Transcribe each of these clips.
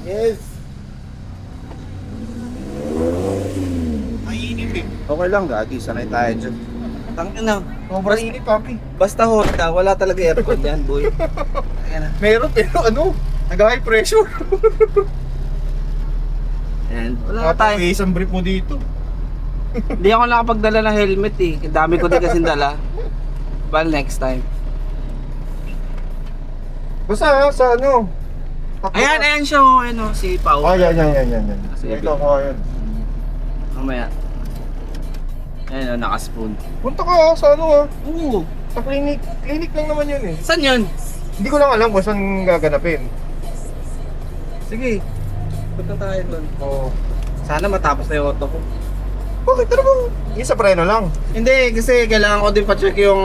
Yes. Mainit eh. Okay lang, gagi. Sanay tayo dyan. Tangin na. Sobrang init, papi. Basta Honda, wala talaga aircon yan, boy. Ayan na. Meron, pero ano? Nag-high pressure. And wala na tayo. Isang brief mo dito. Hindi ako nakapagdala ng helmet eh. Ang dami ko din kasing dala. Well, next time. Basta sa ano? Ayan, ayan siya oh, ano, si Pao. Oh, yan. Sige. Ito ko yan. Mamaya. Ayan oh, nakaspoon. Punta ka sa ano Oo. sa clinic. Clinic lang naman yun eh. Saan yun? Hindi ko lang alam kung saan gaganapin. Sige. Punta tayo doon. Oo. Sana matapos na yung auto ko. Bakit? Ano bang? Yung sa preno lang. Hindi, kasi kailangan ko din pa-check yung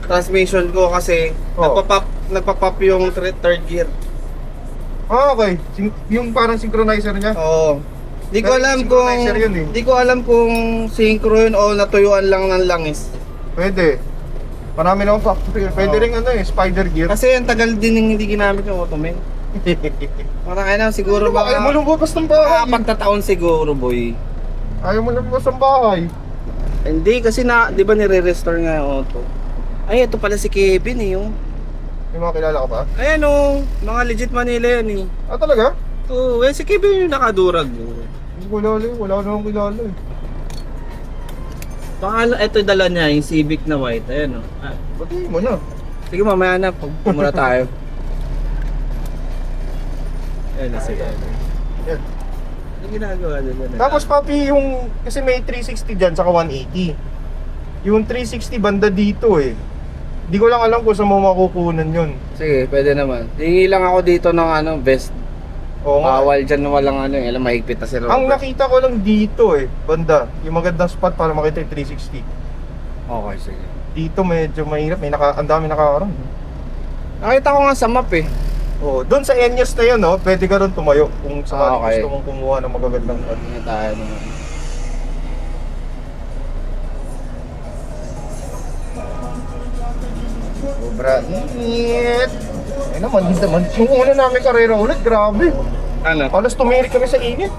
transmission ko kasi Oh. nagpa-pop yung third gear. Ah, okay. Yung parang synchronizer niya. Oo. Di ko Pero alam kung synchronizer yun eh. di ko alam kung synchro yun o natuyuan lang ng langis. Pwede. Marami naman factory. Pwede Oo. rin ano eh, spider gear. Kasi ang tagal din yung hindi ginamit yung automate. Parang ayun siguro Ano ba? Ayaw mo mga lumabas ng bahay. pagtataon siguro, boy. Ayaw mo lumabas ng bahay. Hindi kasi na, 'di ba nire-restore nga yung auto. Ay, ito pala si Kevin eh, yung. May mga kilala ka pa? Ayan oh, mga legit Manila yan eh. Ah, talaga? Oo, si Kevin yung nakadurag. Hindi ko kilala eh. Wala namang kilala eh. Baka ito dala niya, yung Civic na white. Ayan oh. Ah, Batiin mo na. sige mamaya na, pumura tayo. Ayan na sila. Yan. Ano ginagawa nila? Tapos papi, yung kasi may 360 dyan saka 180. Yung 360 banda dito eh. Hindi ko lang alam kung saan mo makukunan yun. Sige, pwede naman. Hingi lang ako dito ng ano, vest. Oo nga. Bawal dyan walang ano, alam mahigpit na si Robert. Ang nakita ko lang dito eh, banda. Yung magandang spot para makita yung 360. Okay, sige. Dito medyo mahirap, ang dami nakakaroon. Nakita ko nga sa map eh. Oh, doon sa Enyos na yun, no, pwede ka ron tumayo kung sakali Okay. gusto mong kumuha ng magagandang spot. Hindi tayo naman. Sobra init. Ay naman, hindi naman. Nung una namin karera ulit, grabe. Ano? Halos tumirik kami sa init.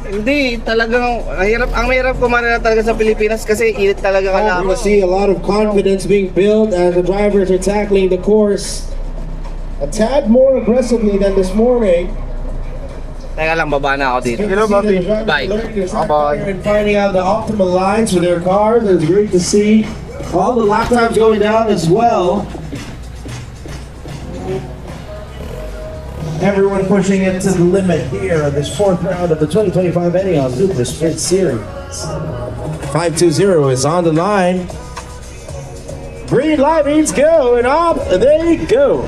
Hindi, talagang ang mahirap kumarera talaga sa Pilipinas kasi init talaga We're kalabot. going to see a lot of confidence being built as the drivers are tackling the course a tad more aggressively than this morning. Teka lang, baba na ako dito. Hello, Bobby. Bye. Bye-bye. And finding out the optimal lines for their cars. It's great to see all the lap times going down as well. Everyone pushing it to the limit here in this fourth round of the 2025 Eneos Super Sprint Series. 520 is on the line. Green light means go, and off they go.